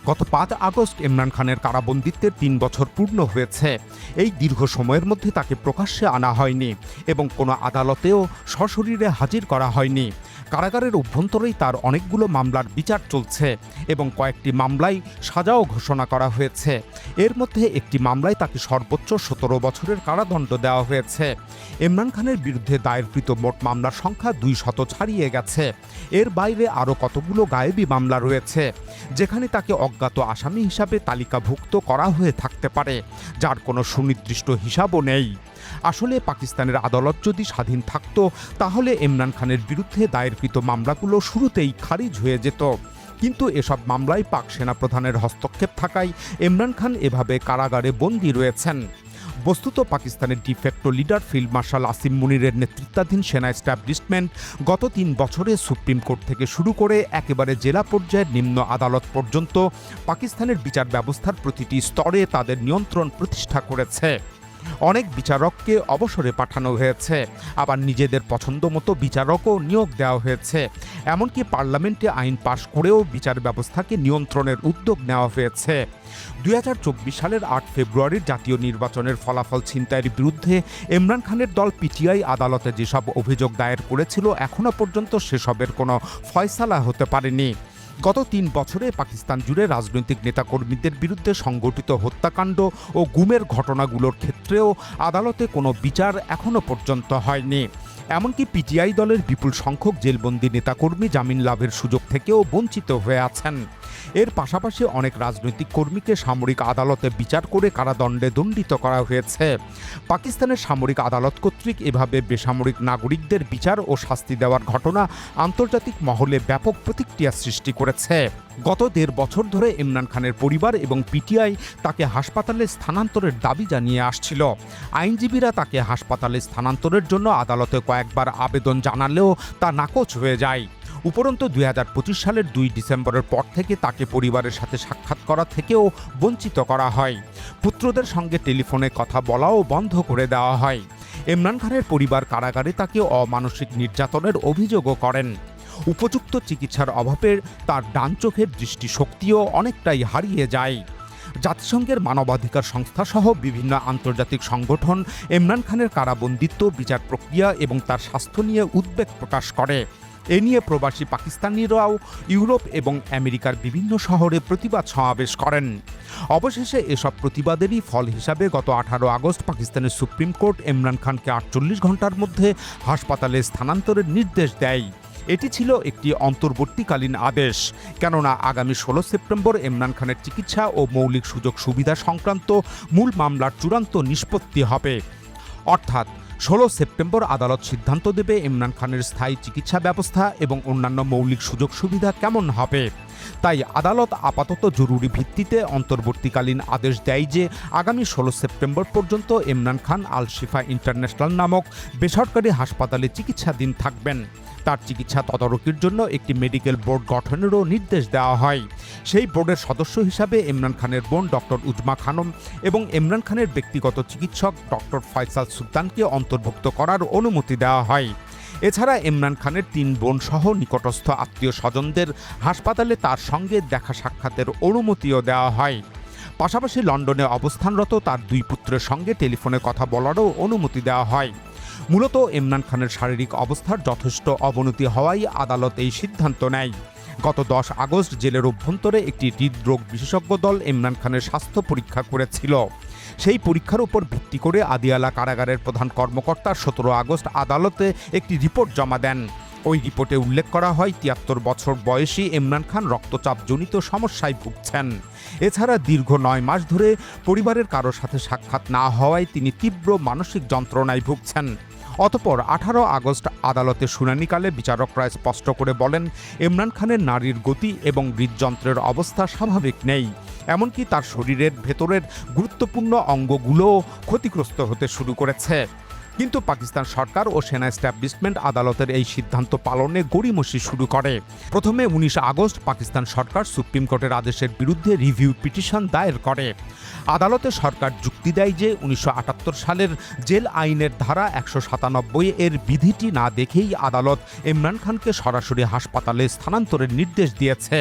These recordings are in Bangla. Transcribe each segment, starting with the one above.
গত ৫ আগস্ট ইমরান খানের কারাবন্দিত্বের ৩ বছর পূর্ণ হয়েছে। এই দীর্ঘ সময়ের মধ্যে তাকে প্রকাশ্যে আনা হয়নি এবং কোনো আদালতেও সশরীরে হাজির করা হয়নি। কারাগারের অভ্যন্তরেই তার অনেকগুলো মামলার বিচার চলছে এবং কয়েকটি মামলায় সাজাও ঘোষণা করা হয়েছে। এর মধ্যে একটি মামলায় তাকে সর্বোচ্চ ১৭ বছরের কারাদণ্ড দেওয়া হয়েছে। ইমরান খানের বিরুদ্ধে দায়েরকৃত মোট মামলার সংখ্যা ২০০ ছাড়িয়ে গেছে। এর বাইরে আরও কতগুলো গায়েবী মামলা রয়েছে, যেখানে তাকে অজ্ঞাত আসামি হিসাবে তালিকাভুক্ত করা হয়ে থাকতে পারে, যার কোনো সুনির্দিষ্ট হিসাবও নেই। আসলে পাকিস্তানের আদালত যদি স্বাধীন থাকত, তাহলে ইমরান খানের বিরুদ্ধে দায়েরকৃত মামলাগুলো শুরুতেই খারিজ হয়ে যেত। কিন্তু এসব মামলায় পাক সেনাপ্রধানের হস্তক্ষেপ থাকায় ইমরান খান এভাবে কারাগারে বন্দী রয়েছেন। বস্তুত পাকিস্তানের de facto leader field marshal Asim মুনিরের নেতৃত্বাধীন সেনা এস্টাবলিশমেন্ট গত ৩ বছরে সুপ্রিম কোর্ট থেকে শুরু করে একেবারে জেলা পর্যায়ের নিম্ন আদালত পর্যন্ত পাকিস্তানের বিচার ব্যবস্থার প্রতিটি স্তরে তাদের নিয়ন্ত্রণ প্রতিষ্ঠা করেছে। অনেক বিচারককে অবসরে পাঠানো হয়েছে, আবার নিজেদের পছন্দ মতো বিচারকও নিয়োগ দেওয়া হয়েছে। এমনকি পার্লামেন্টে আইন পাশ করেও বিচার ব্যবস্থাকে নিয়ন্ত্রণের উদ্যোগ নেওয়া হয়েছে। ২০২৪ সালের ৮ ফেব্রুয়ারির জাতীয় নির্বাচনের ফলাফল ছিনতাইয়ের বিরুদ্ধে ইমরান খানের দল পিটিআই আদালতে যেসব অভিযোগ দায়ের করেছিল, এখনও পর্যন্ত সেসবের কোনো ফয়সালা হতে পারেনি। গত ৩ বছরে পাকিস্তান জুড়ে রাজনৈতিক নেতাকর্মীদের বিরুদ্ধে সংগঠিত হত্যাকাণ্ড ও গুমের ঘটনাগুলোর ক্ষেত্রেও আদালতে কোনো বিচার এখনও পর্যন্ত হয়নি। এমনকি পিটিআই দলের বিপুল সংখ্যক জেলবন্দি নেতাকর্মী জামিন লাভের সুযোগ থেকেও বঞ্চিত হয়ে আছেন। এর পাশাপাশি অনেক রাজনৈতিক কর্মীকে সামরিক আদালতে বিচার করে কারাদণ্ডে দণ্ডিত করা হয়েছে। পাকিস্তানের সামরিক আদালত কর্তৃক এভাবে বেসামরিক নাগরিকদের বিচার ও শাস্তি দেওয়ার ঘটনা আন্তর্জাতিক মহলে ব্যাপক প্রতিক্রিয়া সৃষ্টি করেছে। গত ১.৫ বছর ধরে ইমরান খানের পরিবার এবং পিটিআই তাকে হাসপাতালে স্থানান্তরের দাবি জানিয়ে আসছিল। আইনজীবীরা তাকে হাসপাতালে স্থানান্তরের জন্য আদালতে কয়েকবার আবেদন জানালেও তা নাকচ হয়ে যায়। উপরন্তু ২০২৫ সালের ২ ডিসেম্বরের পর থেকে তাকে পরিবারের সাথে সাক্ষাৎ করা থেকেও বঞ্চিত করা হয়। পুত্রদের সঙ্গে টেলিফোনে কথা বলাও বন্ধ করে দেওয়া হয়। ইমরান খানের পরিবার কারাগারে তাকে অমানসিক নির্যাতনের অভিযোগও করেন। উপযুক্ত চিকিৎসার অভাবে তার ডান চোখের দৃষ্টিশক্তিও অনেকটাই হারিয়ে যায়। জাতিসংঘের মানবাধিকার সংস্থা সহ বিভিন্ন আন্তর্জাতিক সংগঠন ইমরান খানের কারাবন্দিত্ব, বিচার প্রক্রিয়া এবং তার স্বাস্থ্য নিয়ে উদ্বেগ প্রকাশ করে। এ নিয়ে প্রবাসী পাকিস্তানিরাও ইউরোপ এবং আমেরিকার বিভিন্ন শহরে প্রতিবাদ সমাবেশ করেন। অবশেষে এসব প্রতিবাদেরই ফল হিসাবে গত ১৮ আগস্ট পাকিস্তানের সুপ্রিম কোর্ট ইমরান খানকে ৪৮ ঘণ্টার মধ্যে হাসপাতালে স্থানান্তরের নির্দেশ দেয়। এটি ছিল একটি অন্তর্বর্তীকালীন আদেশ, কেননা আগামী ১৬ সেপ্টেম্বর ইমরান খানের চিকিৎসা ও মৌলিক সুযোগ সুবিধা সংক্রান্ত মূল মামলার চূড়ান্ত নিষ্পত্তি হবে। অর্থাৎ ১৬ সেপ্টেম্বর আদালত সিদ্ধান্ত দেবে ইমরান খানের স্থায়ী চিকিৎসা ব্যবস্থা এবং অন্যান্য মৌলিক সুযোগ সুবিধা কেমন হবে। তাই আদালত আপাতত জরুরি ভিত্তিতে অন্তর্বর্তীকালীন আদেশ দেয় যে আগামী ১৬ সেপ্টেম্বর পর্যন্ত ইমরান খান আল শিফা ইন্টারন্যাশনাল নামক বেসরকারি হাসপাতালে চিকিৎসাধীন থাকবেন। তার চিকিৎসা তদারকির জন্য একটি মেডিকেল বোর্ড গঠনেরও নির্দেশ দেওয়া হয়। সেই বোর্ডের সদস্য হিসাবে ইমরান খানের বোন ডক্টর উজমা খানম এবং ইমরান খানের ব্যক্তিগত চিকিৎসক ডক্টর ফয়সাল সুলতানকে অন্তর্ভুক্ত করার অনুমতি দেওয়া হয়। এছাড়া ইমরান খানের ৩ বোন সহ নিকটস্থ আত্মীয় স্বজনদের হাসপাতালে তার সঙ্গে দেখা সাক্ষাতের অনুমতিও দেওয়া হয়। পাশাপাশি লন্ডনে অবস্থানরত তার ২ পুত্রের সঙ্গে টেলিফোনে কথা বলারও অনুমতি দেওয়া হয়। মূলত ইমরান খানের শারীরিক অবস্থার যথেষ্ট অবনতি হওয়ায় আদালত এই সিদ্ধান্ত নেয়। গত ১০ আগস্ট জেলের অভ্যন্তরে একটি হৃদরোগ বিশেষজ্ঞ দল ইমরান খানের স্বাস্থ্য পরীক্ষা করেছিল। সেই পরীক্ষার উপর ভিত্তি করে আদিয়ালা কারাগারের প্রধান কর্মকর্তা ১৭ আগস্ট আদালতে একটি রিপোর্ট জমা দেন। ওই রিপোর্টে উল্লেখ করা হয় ৭৩ বছর বয়সী ইমরান খান রক্তচাপজনিত সমস্যায় ভুগছেন। এছাড়া দীর্ঘ ৯ মাস ধরে পরিবারের কারোর সাথে সাক্ষাৎ না হওয়ায় তিনি তীব্র মানসিক যন্ত্রণায় ভুগছেন। অতঃপর ১৮ আগস্ট আদালতে শুনানিকালে বিচারকরা স্পষ্ট করে বলেন, ইমরান খানের নাড়ির গতি এবং হৃদযন্ত্রের অবস্থা স্বাভাবিক নেই। এমনকি তার শরীরের ভেতরের গুরুত্বপূর্ণ অঙ্গগুলোও ক্ষতিগ্রস্ত হতে শুরু করেছে। কিন্তু পাকিস্তান সরকার ও সেনা এস্টাবলিশমেন্ট আদালতের এই সিদ্ধান্ত পালনে গড়িমসি শুরু করে। প্রথমে 19 আগস্ট পাকিস্তান সরকার সুপ্রিম কোর্টের আদেশের বিরুদ্ধে রিভিউ পিটিশন দায়ের করে। আদালতে সরকার যুক্তি দেয় যে 1978 সালের জেল আইনের ধারা 197 এর বিধিটি না দেখেই আদালত ইমরান খানকে সরাসরি হাসপাতালে স্থানান্তরের নির্দেশ দিয়েছে।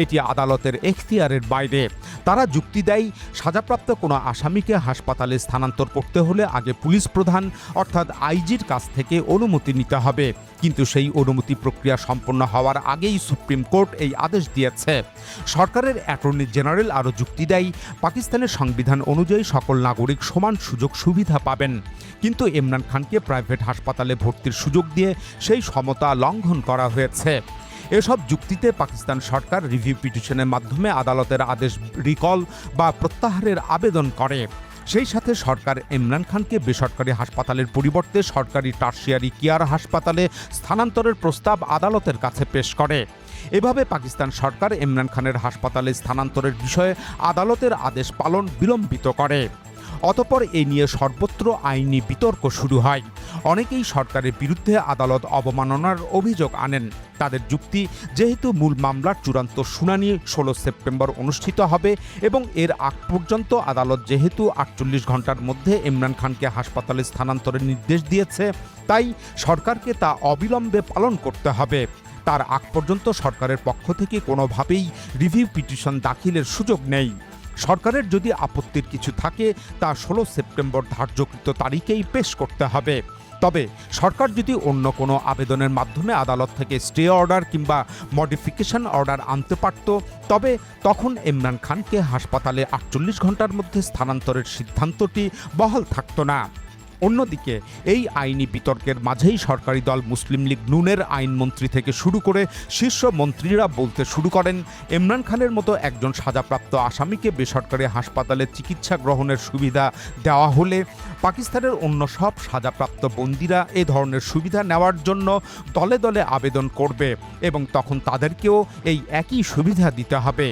এটি আদালতের এখতিয়ারের বাইরে। তারা যুক্তি দেয়, সাজাপ্রাপ্ত কোনো আসামিকে হাসপাতালে স্থানান্তর করতে হলে আগে পুলিশ প্রধান অর্থাৎ আইজির কাছ থেকে অনুমতি নিতে হবে। কিন্তু সেই অনুমতি প্রক্রিয়া সম্পন্ন হওয়ার আগেই সুপ্রিম কোর্ট এই আদেশ দিয়েছে। সরকারের অ্যাটর্নি জেনারেল আরও যুক্তি দেয়, পাকিস্তানের সংবিধান অনুযায়ী সকল নাগরিক সমান সুযোগ সুবিধা পাবেন, কিন্তু ইমরান খানকে প্রাইভেট হাসপাতালে ভর্তির সুযোগ দিয়ে সেই সমতা লঙ্ঘন করা হয়েছে। এসব যুক্তিতে পাকিস্তান সরকার রিভিউ পিটিশনের মাধ্যমে আদালতের আদেশ রিকল বা প্রত্যাহারের আবেদন করে। সেই সাথে সরকার ইমরান খানকে বেসরকারি হাসপাতালের পরিবর্তে সরকারি টার্সিয়ারি কেয়ার হাসপাতালে স্থানান্তরের প্রস্তাব আদালতের কাছে পেশ করে। এভাবে পাকিস্তান সরকার ইমরান খানের হাসপাতালে স্থানান্তরের বিষয়ে আদালতের আদেশ পালন বিলম্বিত করে। অতঃপর এ নিয়ে সর্বত্র আইনি বিতর্ক শুরু হয়। অনেকেই সরকারের বিরুদ্ধে আদালত অবমাননার অভিযোগ আনেন। তাদের যুক্তি, যেহেতু মূল মামলার চূড়ান্ত শুনানি 16 সেপ্টেম্বর অনুষ্ঠিত হবে এবং এর আগ পর্যন্ত আদালত যেহেতু 48 ঘন্টার মধ্যে ইমরান খানকে হাসপাতালে স্থানান্তরের নির্দেশ দিয়েছে, তাই সরকারকে তা অবিলম্বে পালন করতে হবে। তার আগ পর্যন্ত সরকারের পক্ষ থেকে কোনোভাবেই রিভিউ পিটিশন দাখিলের সুযোগ নেই। সরকারের যদি আপত্তির কিছু থাকে তা 16 সেপ্টেম্বর ধার্যকৃত তারিখেই পেশ করতে হবে। তবে সরকার যদি অন্য কোনো আবেদনের মাধ্যমে আদালত থেকে স্টে অর্ডার কিংবা মডিফিকেশন অর্ডার আনতে পারত, তবে তখন ইমরান খানকে হাসপাতালে 48 ঘন্টার মধ্যে স্থানান্তরের সিদ্ধান্তটি বহাল থাকত না। অন্যদিকে এই আইনি বিতর্কের মাঝেই সরকারি দল মুসলিম লীগ নুনের আইনমন্ত্রী থেকে শুরু করে শীর্ষ মন্ত্রীরা বলতে শুরু করেন, ইমরান খানের মতো একজন সাজাপ্রাপ্ত আসামিকে বেসরকারি হাসপাতালে চিকিৎসা গ্রহণের সুবিধা দেওয়া হলে পাকিস্তানের অন্য সব সাজাপ্রাপ্ত বন্দীরা এ ধরনের সুবিধা নেওয়ার জন্য দলে দলে আবেদন করবে এবং তখন তাদেরকেও এই একই সুবিধা দিতে হবে।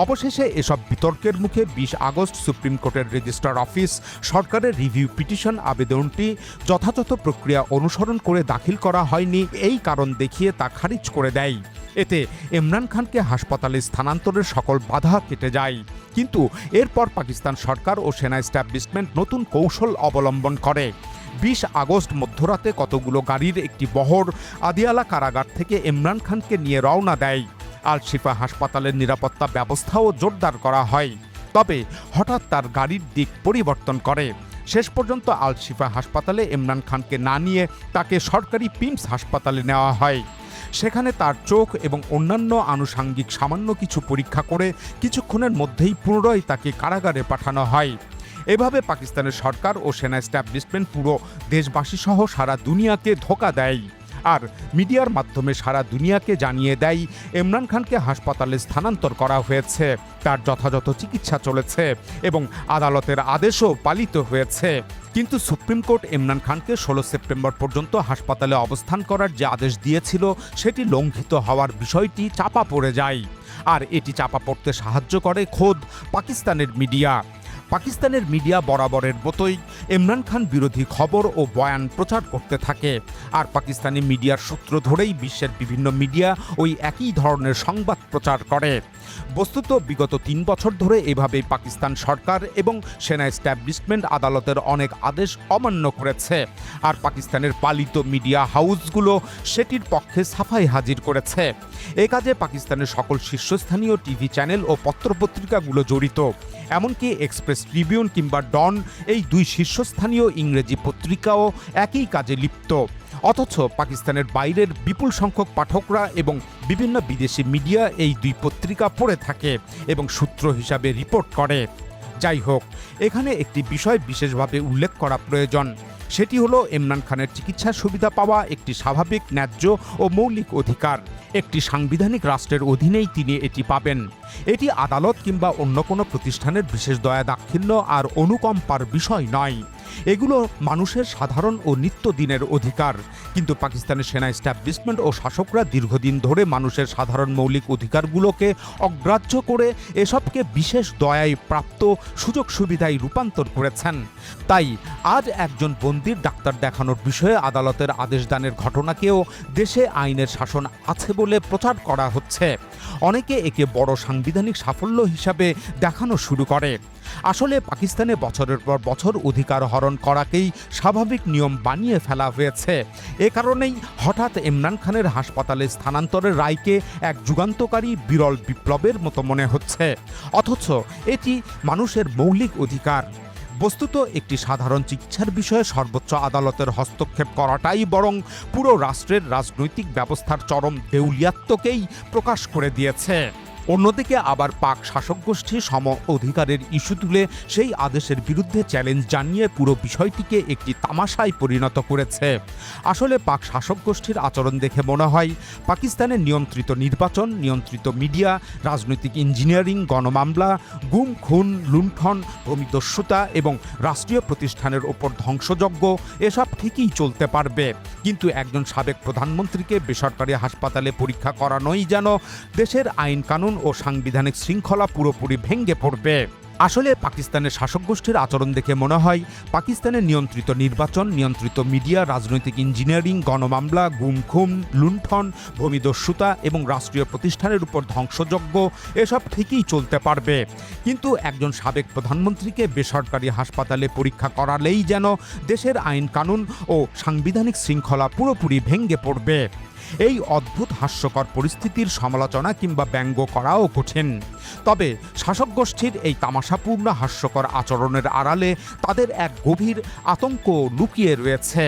অবশেষে এসব বিতর্কের মুখে 20 আগস্ট সুপ্রিম কোর্টের রেজিস্ট্রার অফিস সরকারের রিভিউ পিটিশন আবেদনটি যথাযথ প্রক্রিয়া অনুসরণ করে দাখিল করা হয়নি এই কারণ দেখিয়ে তা খারিজ করে দেয়। এতে ইমরান খানকে হাসপাতালে স্থানান্তরের সকল বাধা কেটে যায়। কিন্তু এরপর পাকিস্তান সরকার ও সেনা এস্টাবলিশমেন্ট নতুন কৌশল অবলম্বন করে। 20 আগস্ট মধ্যরাতে কতগুলো গাড়ির একটি বহর আদিয়ালা কারাগার থেকে ইমরান খানকে নিয়ে রওনা দেয়। আল শিফা হাসপাতালের নিরাপত্তা ব্যবস্থাও জোরদার করা হয়। তবে হঠাৎ তার গাড়ির দিক পরিবর্তন করে। শেষ পর্যন্ত আল শিফা হাসপাতালে ইমরান খানকে না নিয়ে তাকে সরকারি পিমস হাসপাতালে নেওয়া হয়। সেখানে তার চোখ এবং অন্যান্য আনুষাঙ্গিক সামান্য কিছু পরীক্ষা করে কিছুক্ষণের মধ্যেই পুনরায় তাকে কারাগারে পাঠানো হয়। এভাবে পাকিস্তানের সরকার ও সেনা এস্টাবলিশমেন্ট পুরো দেশবাসী সহ সারা দুনিয়াকে ধোঁকা দেয় আর মিডিয়ার মাধ্যমে সারা দুনিয়াকে জানিয়ে দেয় ইমরান খানকে হাসপাতালে স্থানান্তর করা হয়েছে, তার যথাযথ চিকিৎসা চলেছে এবং আদালতের আদেশও পালিত হয়েছে। কিন্তু সুপ্রিম কোর্ট ইমরান খানকে 16 সেপ্টেম্বর পর্যন্ত হাসপাতালে অবস্থান করার যে আদেশ দিয়েছিল সেটি লঙ্ঘিত হওয়ার বিষয়টি চাপা পড়ে যায়। আর এটি চাপা পড়তে সাহায্য করে খোদ পাকিস্তানের মিডিয়া। পাকিস্তানের মিডিয়া বরাবরের মতোই ইমরান খান বিরোধী খবর ও বয়ান প্রচার করতে থাকে। আর পাকিস্তানি মিডিয়ার সূত্র ধরেই বিশ্বের বিভিন্ন মিডিয়া ওই একই ধরনের সংবাদ প্রচার করে। বস্তুত বিগত 3 বছর ধরে এভাবেই পাকিস্তান সরকার এবং সেনা এস্টাবলিশমেন্ট আদালতের অনেক আদেশ অমান্য করেছে। আর পাকিস্তানের পালিত মিডিয়া হাউসগুলো সেটির পক্ষে সাফাই হাজির করেছে। এ কাজে পাকিস্তানের সকল শীর্ষস্থানীয় টিভি চ্যানেল ও পত্রপত্রিকাগুলো জড়িত। এমনকি এক্সপ্রেস ট্রিবিউন কিংবা ডন, এই 2 শীর্ষস্থানীয় ইংরেজি পত্রিকাও একই কাজে লিপ্ত। অথচ পাকিস্তানের বাইরের বিপুল সংখ্যক পাঠকরা এবং বিভিন্ন বিদেশি মিডিয়া এই 2 পত্রিকা পড়ে থাকে এবং সূত্র হিসাবে রিপোর্ট করে। যাই হোক, এখানে একটি বিষয় বিশেষভাবে উল্লেখ করা প্রয়োজন। সেটি হলো ইমরান খানের চিকিৎসা সুবিধা পাওয়া একটি স্বাভাবিক, ন্যায্য ও মৌলিক অধিকার। একটি সাংবিধানিক রাষ্ট্রের অধীনেই তিনি এটি পাবেন। এটি আদালত কিংবা অন্য কোনো প্রতিষ্ঠানের বিশেষ দয়া দাক্ষিণ্য আর অনুকম্পার বিষয় নয়। এগুলো মানুষের সাধারণ ও নিত্যদিনের অধিকার, কিন্তু পাকিস্তানের সেনা এস্টাবলিশমেন্ট ও শাসকরা দীর্ঘদিন ধরে মানুষের সাধারণ মৌলিক অধিকারগুলোকে অগ্রাহ্য করে এসবকে বিশেষ দয়ায় প্রাপ্ত সুযোগ সুবিধায় রূপান্তর করেছেন। তাই আজ একজন বন্দির ডাক্তার দেখানোর বিষয়ে আদালতের আদেশদানের ঘটনাকেও দেশে আইনের শাসন আছে বলে প্রচার করা হচ্ছে। অনেকে একে বড় সাংবিধানিক সাফল্য হিসাবে দেখানো শুরু করে। আসলে পাকিস্তানে বছরের পর বছর অধিকার হরণ করাকেই স্বাভাবিক নিয়ম বানিয়ে ফেলা হয়েছে। এ কারণেই হঠাৎ ইমরান খানের হাসপাতালে স্থানান্তরের রায়কে এক যুগান্তকারী বিরল বিপ্লবের মতো মনে হচ্ছে, অথচ এটি মানুষের মৌলিক অধিকার। বস্তুত একটি সাধারণ চিকিৎসার বিষয়ে সর্বোচ্চ আদালতের হস্তক্ষেপ করাটাই বরং পুরো রাষ্ট্রের রাজনৈতিক ব্যবস্থার চরম দেউলিয়াত্বকেই প্রকাশ করে দিয়েছে। অন্যদিকে আবার পাক শাসক গোষ্ঠী সম অধিকারের ইস্যু তুলে সেই আদেশের বিরুদ্ধে চ্যালেঞ্জ জানিয়ে পুরো বিষয়টিকে একটি তামাশায় পরিণত করেছে। আসলে পাক শাসক গোষ্ঠীর আচরণ দেখে মনে হয় পাকিস্তানে নিয়ন্ত্রিত নির্বাচন, নিয়ন্ত্রিত মিডিয়া, রাজনৈতিক ইঞ্জিনিয়ারিং, গণমামলা, গুম খুন, লুণ্ঠন, ভূমিদস্যুতা এবং রাষ্ট্রীয় প্রতিষ্ঠানের ওপর ধ্বংসযজ্ঞ এসব ঠিকই চলতে পারবে, কিন্তু একজন সাবেক প্রধানমন্ত্রীকে বেসরকারি হাসপাতালে পরীক্ষা করানোই যেন দেশের আইন কানুন ও সাংবিধানিক শৃঙ্খলা পুরোপুরি ভেঙে পড়বে। আসলে পাকিস্তানের শাসক গোষ্ঠীর আচরণ দেখে মনে হয় পাকিস্তানের নিয়ন্ত্রিত নির্বাচন, নিয়ন্ত্রিত মিডিয়া, রাজনৈতিক ইঞ্জিনিয়ারিং, গণমামলা, গুম খুন, লুণ্ঠন, ভূমিদস্যুতা এবং রাষ্ট্রীয় প্রতিষ্ঠানের উপর ধ্বংসযজ্ঞ এসব ঠিকই চলতে পারবে, কিন্তু একজন সাবেক প্রধানমন্ত্রীকে বেসরকারি হাসপাতালে পরীক্ষা করালেই যেন দেশের আইন কানুন ও সাংবিধানিক শৃঙ্খলা পুরোপুরি ভেঙে পড়বে। এই অদ্ভুত হাস্যকর পরিস্থিতির সমালোচনা কিংবা ব্যঙ্গ করাও কঠিন। তবে শাসক গোষ্ঠীর এই তামাশাপূর্ণ হাস্যকর আচরণের আড়ালে তাদের এক গভীর আতঙ্ক লুকিয়ে রয়েছে।